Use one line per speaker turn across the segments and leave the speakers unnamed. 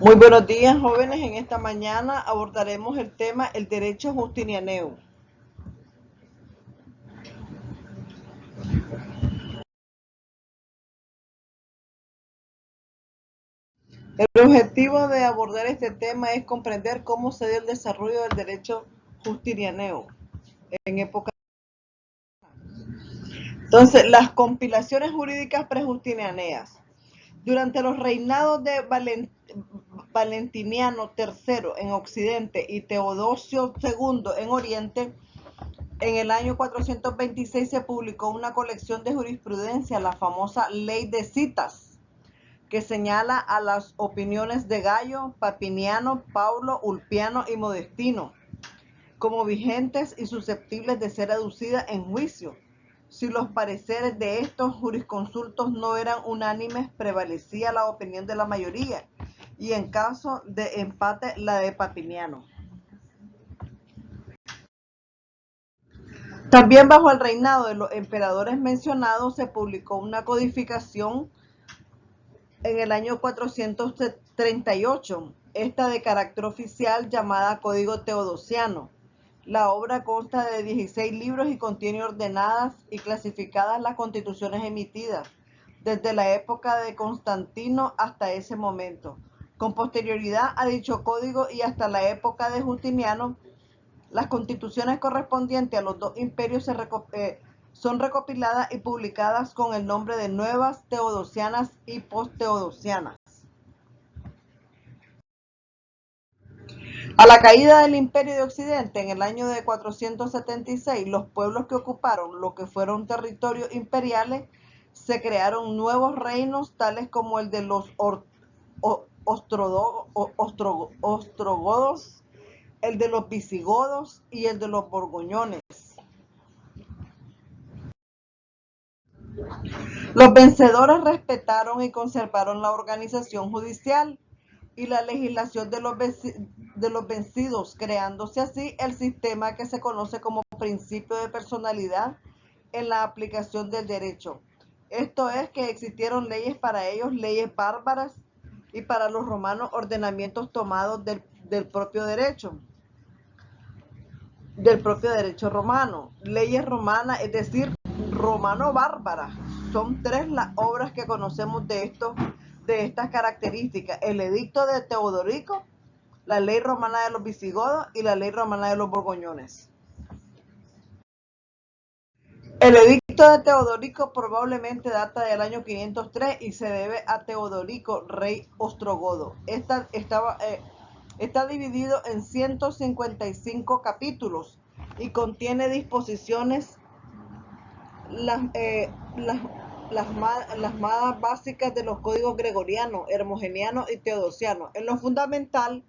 Muy buenos días, jóvenes. En esta mañana abordaremos el tema el derecho justinianeo. El objetivo de abordar este tema es comprender cómo se dio el desarrollo del derecho justinianeo en época. Entonces, las compilaciones jurídicas prejustinianeas. Durante los reinados de Valentiniano III en Occidente y Teodosio II en Oriente, en el año 426 se publicó una colección de jurisprudencia, la famosa Ley de Citas, que señala a las opiniones de Gallo, Papiniano, Paulo, Ulpiano y Modestino como vigentes y susceptibles de ser aducidas en juicio. Si los pareceres de estos jurisconsultos no eran unánimes, prevalecía la opinión de la mayoría y en caso de empate la de Papiniano. También bajo el reinado de los emperadores mencionados se publicó una codificación en el año 438, esta de carácter oficial llamada Código Teodosiano. La obra consta de 16 libros y contiene ordenadas y clasificadas las constituciones emitidas desde la época de Constantino hasta ese momento. Con posterioridad a dicho código y hasta la época de Justiniano, las constituciones correspondientes a los dos imperios son recopiladas y publicadas con el nombre de Nuevas Teodosianas y Post-Teodosianas. A la caída del Imperio de Occidente en el año de 476, los pueblos que ocuparon lo que fueron territorios imperiales se crearon nuevos reinos tales como el de los ostrogodos, el de los visigodos y el de los borgoñones. Los vencedores respetaron y conservaron la organización judicial y la legislación de los vencidos, creándose así el sistema que se conoce como principio de personalidad en la aplicación del derecho. Esto es que existieron leyes para ellos, leyes bárbaras, y para los romanos ordenamientos tomados del propio derecho romano. Leyes romanas, es decir, romano-bárbara. Son tres las obras que conocemos de estas características: el Edicto de Teodorico, la Ley Romana de los Visigodos y la Ley Romana de los Borgoñones. El Edicto de Teodorico probablemente data del año 503 y se debe a Teodorico, rey ostrogodo. Está dividido en 155 capítulos y contiene disposiciones las, eh, las, las más básicas de los códigos gregoriano, hermogeniano y teodosiano. En lo fundamental,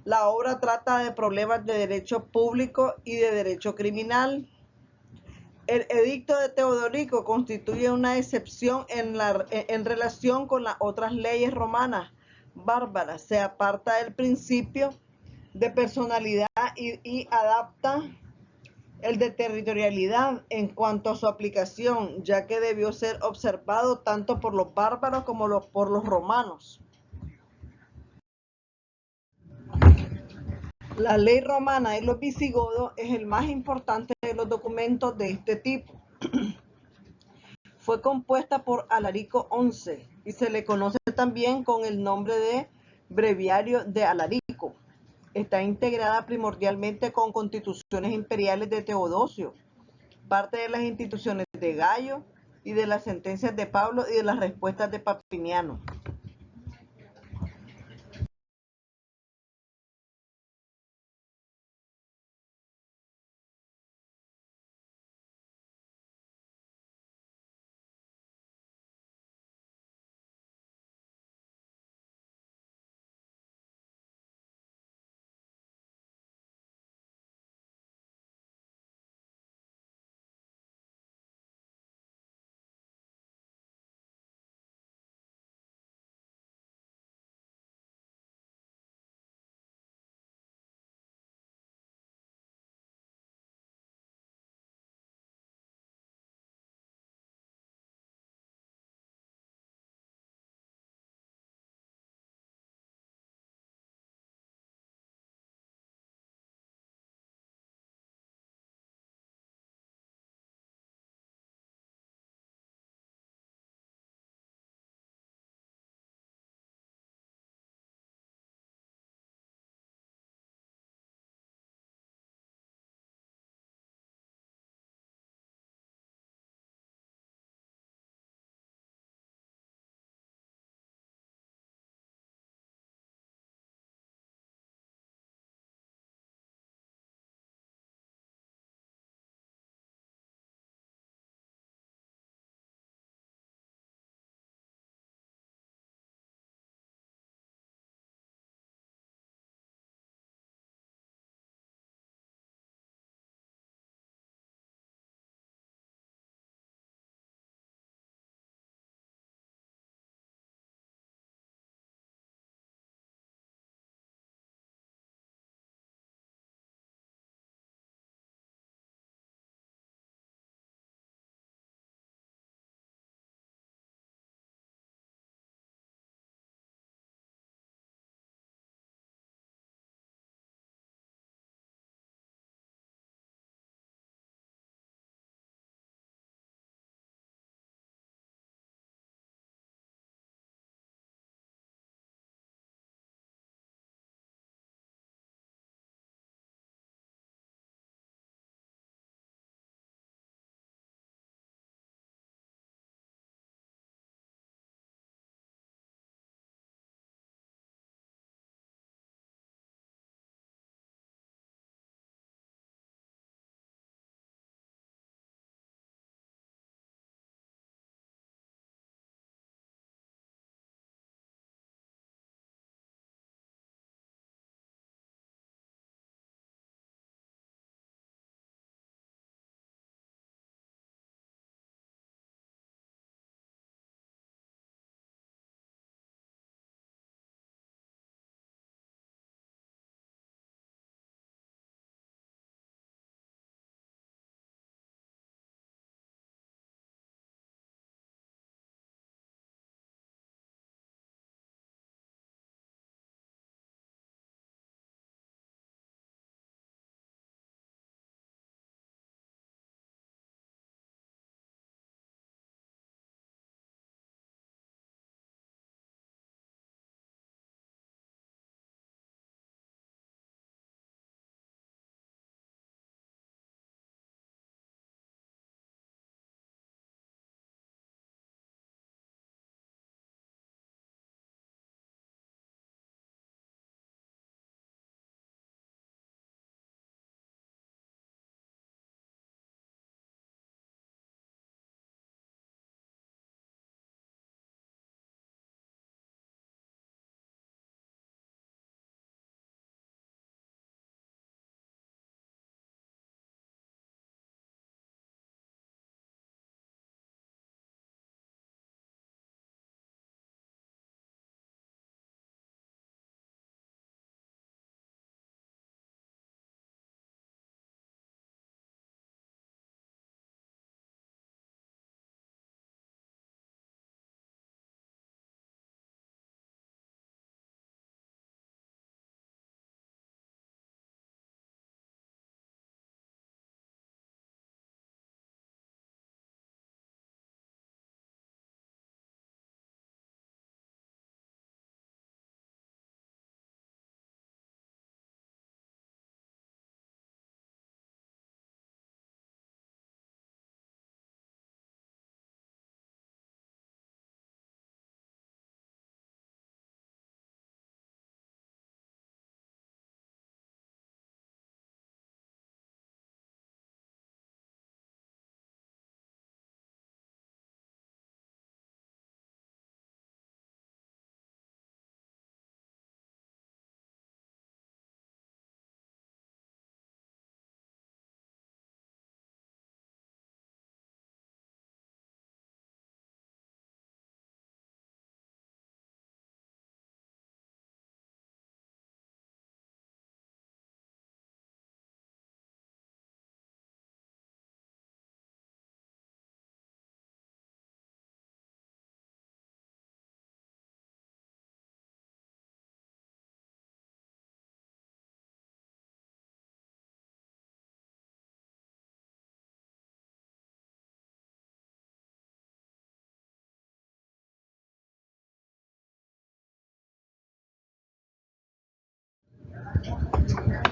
la obra trata de problemas de derecho público y de derecho criminal. El Edicto de Teodorico constituye una excepción en relación con las otras leyes romanas bárbaras. Se aparta del principio de personalidad y adapta el de territorialidad en cuanto a su aplicación, ya que debió ser observado tanto por los bárbaros como por los romanos. La ley romana de los visigodos es el más importante de los documentos de este tipo. Fue compuesta por Alarico XI y se le conoce también con el nombre de Breviario de Alarico. Está integrada primordialmente con constituciones imperiales de Teodosio, parte de las instituciones de Gallo y de las sentencias de Pablo y de las respuestas de Papiniano.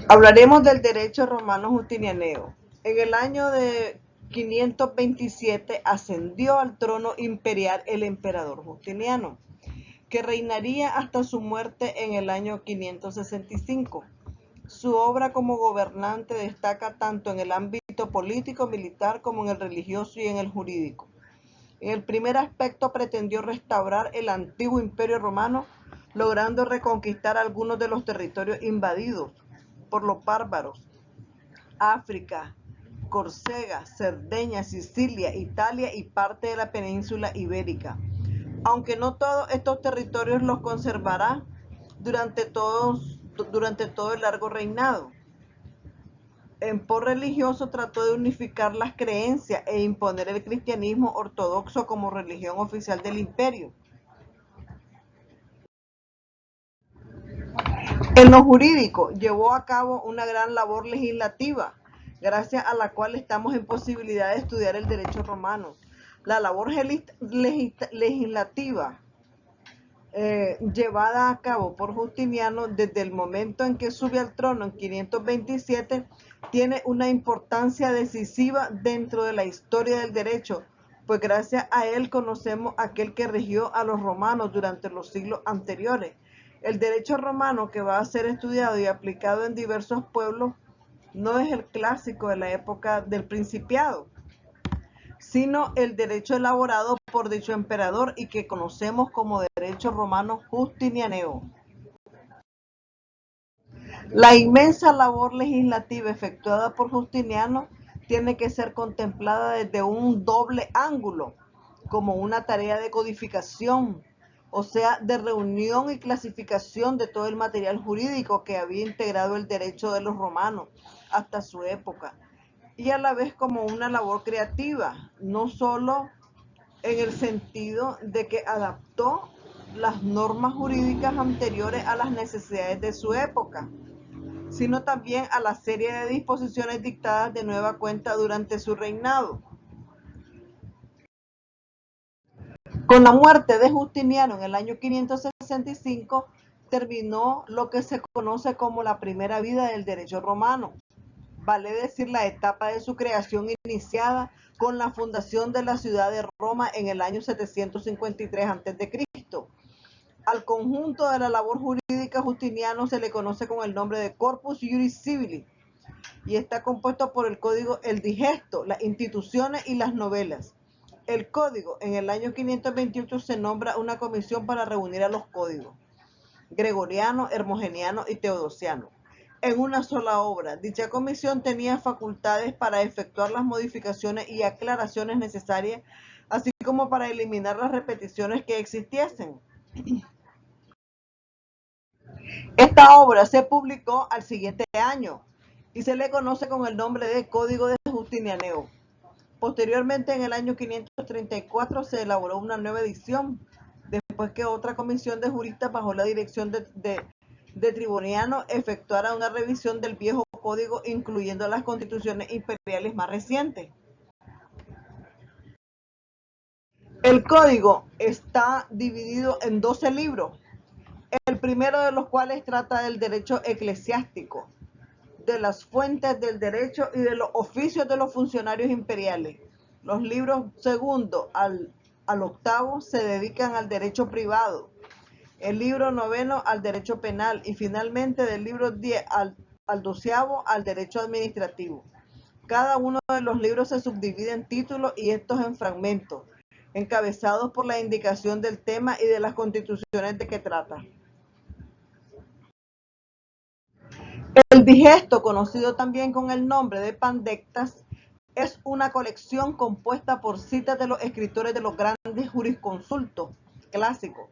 Hablaremos del derecho romano justinianeo. En el año de 527 ascendió al trono imperial el emperador Justiniano, que reinaría hasta su muerte en el año 565. Su obra como gobernante destaca tanto en el ámbito político, militar, como en el religioso y en el jurídico. En el primer aspecto pretendió restaurar el antiguo imperio romano, logrando reconquistar algunos de los territorios invadidos por los bárbaros: África, Córcega, Cerdeña, Sicilia, Italia y parte de la península ibérica. Aunque no todos estos territorios los conservará durante todo el largo reinado. En pos religioso trató de unificar las creencias e imponer el cristianismo ortodoxo como religión oficial del imperio. En lo jurídico, llevó a cabo una gran labor legislativa, gracias a la cual estamos en posibilidad de estudiar el derecho romano. La labor legislativa llevada a cabo por Justiniano desde el momento en que sube al trono en 527 tiene una importancia decisiva dentro de la historia del derecho, pues gracias a él conocemos aquel que regió a los romanos durante los siglos anteriores. El derecho romano que va a ser estudiado y aplicado en diversos pueblos no es el clásico de la época del Principado, sino el derecho elaborado por dicho emperador y que conocemos como derecho romano justinianeo. La inmensa labor legislativa efectuada por Justiniano tiene que ser contemplada desde un doble ángulo, como una tarea de codificación, o sea, de reunión y clasificación de todo el material jurídico que había integrado el derecho de los romanos hasta su época, y a la vez como una labor creativa, no solo en el sentido de que adaptó las normas jurídicas anteriores a las necesidades de su época, sino también a la serie de disposiciones dictadas de nueva cuenta durante su reinado. Con la muerte de Justiniano en el año 565 terminó lo que se conoce como la primera vida del derecho romano, vale decir la etapa de su creación iniciada con la fundación de la ciudad de Roma en el año 753 a.C. Al conjunto de la labor jurídica Justiniano se le conoce con el nombre de Corpus Juris Civili y está compuesto por el código, el digesto, las instituciones y las novelas. El código, en el año 528 se nombra una comisión para reunir a los códigos gregoriano, hermogeniano y teodosiano en una sola obra. Dicha comisión tenía facultades para efectuar las modificaciones y aclaraciones necesarias, así como para eliminar las repeticiones que existiesen. Esta obra se publicó al siguiente año y se le conoce con el nombre de Código de Justinianeo. Posteriormente, en el año 534, se elaboró una nueva edición, después que otra comisión de juristas bajo la dirección de Triboniano efectuara una revisión del viejo código, incluyendo las constituciones imperiales más recientes. El código está dividido en 12 libros, el primero de los cuales trata del derecho eclesiástico, de las fuentes del derecho y de los oficios de los funcionarios imperiales. Los libros segundo al octavo se dedican al derecho privado, el libro noveno al derecho penal y finalmente del libro 10 al 12º al derecho administrativo. Cada uno de los libros se subdivide en títulos y estos en fragmentos, encabezados por la indicación del tema y de las constituciones de que trata. El digesto, conocido también con el nombre de Pandectas, es una colección compuesta por citas de los escritores de los grandes jurisconsultos clásicos.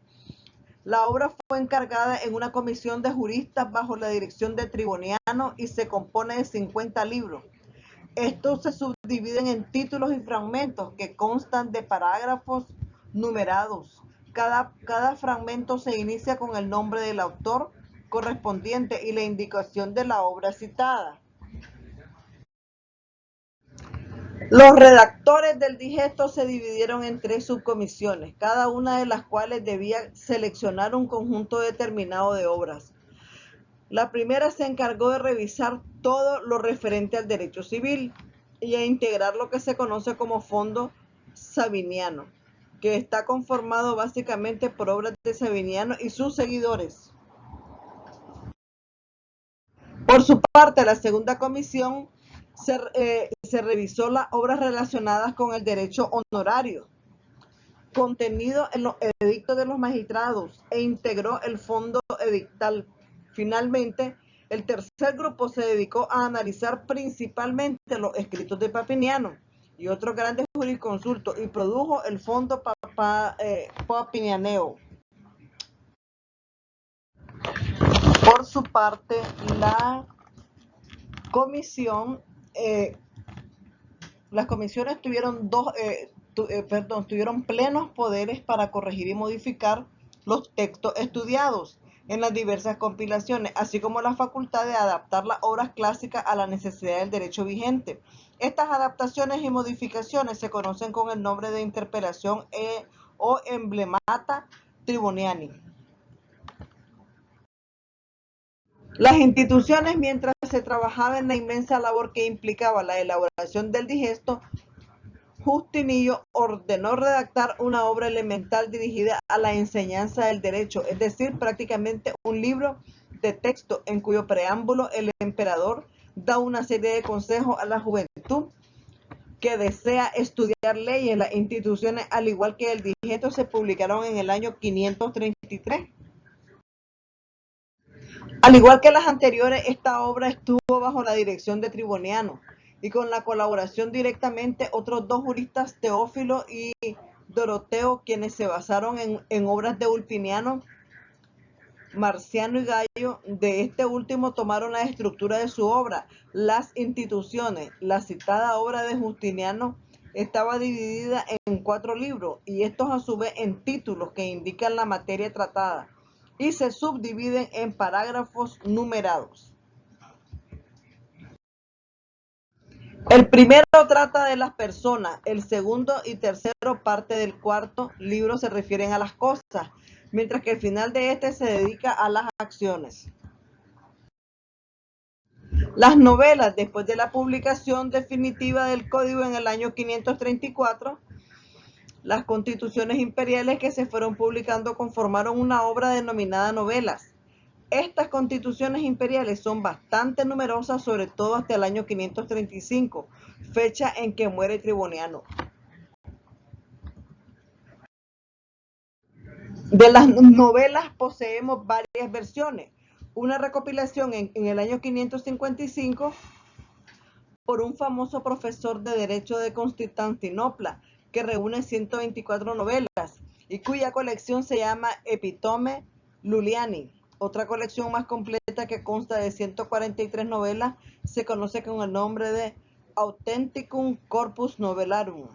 La obra fue encargada en una comisión de juristas bajo la dirección de Triboniano y se compone de 50 libros. Estos se subdividen en títulos y fragmentos que constan de parágrafos numerados. Cada fragmento se inicia con el nombre del autor correspondiente y la indicación de la obra citada. Los redactores del digesto se dividieron en 3 subcomisiones, cada una de las cuales debía seleccionar un conjunto determinado de obras. La primera se encargó de revisar todo lo referente al derecho civil y a integrar lo que se conoce como Fondo Sabiniano, que está conformado básicamente por obras de Sabiniano y sus seguidores. Por su parte, la segunda comisión se revisó las obras relacionadas con el derecho honorario, contenido en los edictos de los magistrados, e integró el fondo edictal. Finalmente, el tercer grupo se dedicó a analizar principalmente los escritos de Papiniano y otros grandes jurisconsultos y produjo el fondo papinianeo. Por su parte, la comisión, las comisiones tuvieron plenos poderes para corregir y modificar los textos estudiados en las diversas compilaciones, así como la facultad de adaptar las obras clásicas a la necesidad del derecho vigente. Estas adaptaciones y modificaciones se conocen con el nombre de interpelación o emblemata tribuniani. Las instituciones, mientras se trabajaba en la inmensa labor que implicaba la elaboración del digesto, Justinillo ordenó redactar una obra elemental dirigida a la enseñanza del derecho, es decir, prácticamente un libro de texto en cuyo preámbulo el emperador da una serie de consejos a la juventud que desea estudiar leyes. Las instituciones, al igual que el digesto, se publicaron en el año 533. Al igual que las anteriores, esta obra estuvo bajo la dirección de Triboniano y con la colaboración directamente otros dos juristas, Teófilo y Doroteo, quienes se basaron en obras de Ulpiniano, Marciano y Gallo. De este último tomaron la estructura de su obra, las instituciones. La citada obra de Justiniano estaba dividida en 4 libros y estos a su vez en títulos que indican la materia tratada y se subdividen en parágrafos numerados. El primero trata de las personas, el segundo y tercero parte del cuarto libro se refieren a las cosas, mientras que el final de este se dedica a las acciones. Las novelas, después de la publicación definitiva del código en el año 534, las constituciones imperiales que se fueron publicando conformaron una obra denominada novelas. Estas constituciones imperiales son bastante numerosas, sobre todo hasta el año 535, fecha en que muere Triboniano. De las novelas poseemos varias versiones. Una recopilación en el año 555 por un famoso profesor de Derecho de Constantinopla, que reúne 124 novelas y cuya colección se llama Epitome Iuliani. Otra colección más completa que consta de 143 novelas se conoce con el nombre de Authenticum Corpus Novellarum.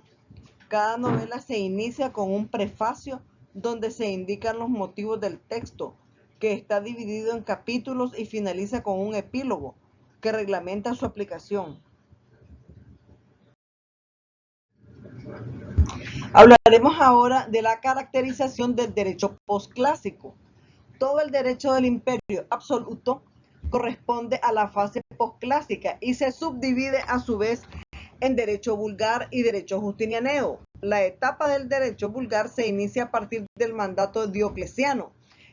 Cada novela se inicia con un prefacio donde se indican los motivos del texto, que está dividido en capítulos, y finaliza con un epílogo que reglamenta su aplicación. Hablaremos ahora de la caracterización del derecho posclásico. Todo el derecho del imperio absoluto corresponde a la fase posclásica y se subdivide a su vez en derecho vulgar y derecho justinianeo. La etapa del derecho vulgar se inicia a partir del mandato diocleciano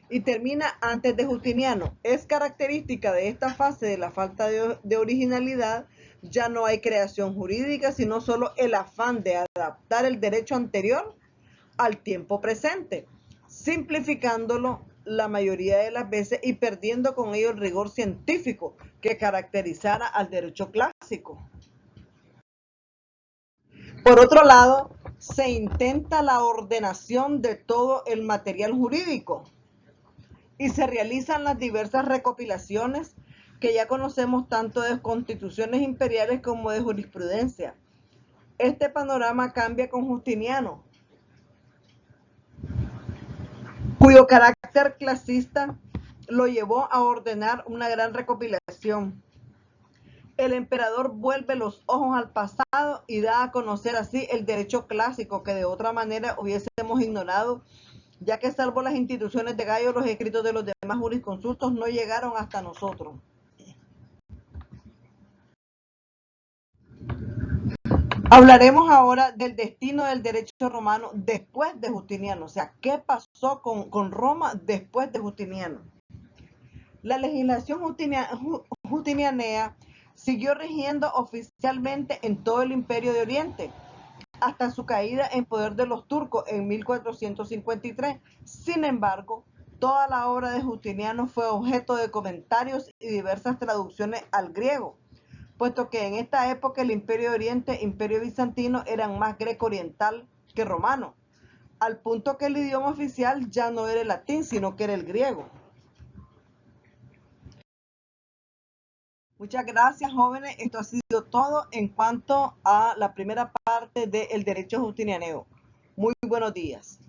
y termina antes de Justiniano. Es característica de esta fase de la falta de originalidad. Ya no hay creación jurídica, sino solo el afán de adaptar el derecho anterior al tiempo presente, simplificándolo la mayoría de las veces y perdiendo con ello el rigor científico que caracterizara al derecho clásico. Por otro lado, se intenta la ordenación de todo el material jurídico y se realizan las diversas recopilaciones que ya conocemos tanto de constituciones imperiales como de jurisprudencia. Este panorama cambia con Justiniano, cuyo carácter clasista lo llevó a ordenar una gran recopilación. El emperador vuelve los ojos al pasado y da a conocer así el derecho clásico que de otra manera hubiésemos ignorado ya que salvo las instituciones de Gallo, los escritos de los demás jurisconsultos no llegaron hasta nosotros. Hablaremos ahora del destino del derecho romano después de Justiniano, o sea, ¿qué pasó con Roma después de Justiniano? La legislación justinianea siguió rigiendo oficialmente en todo el Imperio de Oriente, hasta su caída en poder de los turcos en 1453. Sin embargo, toda la obra de Justiniano fue objeto de comentarios y diversas traducciones al griego, puesto que en esta época el Imperio de Oriente e Imperio Bizantino eran más greco-oriental que romano, al punto que el idioma oficial ya no era el latín, sino que era el griego. Muchas gracias, jóvenes. Esto ha sido todo en cuanto a la primera parte del derecho justinianeo. Muy buenos días.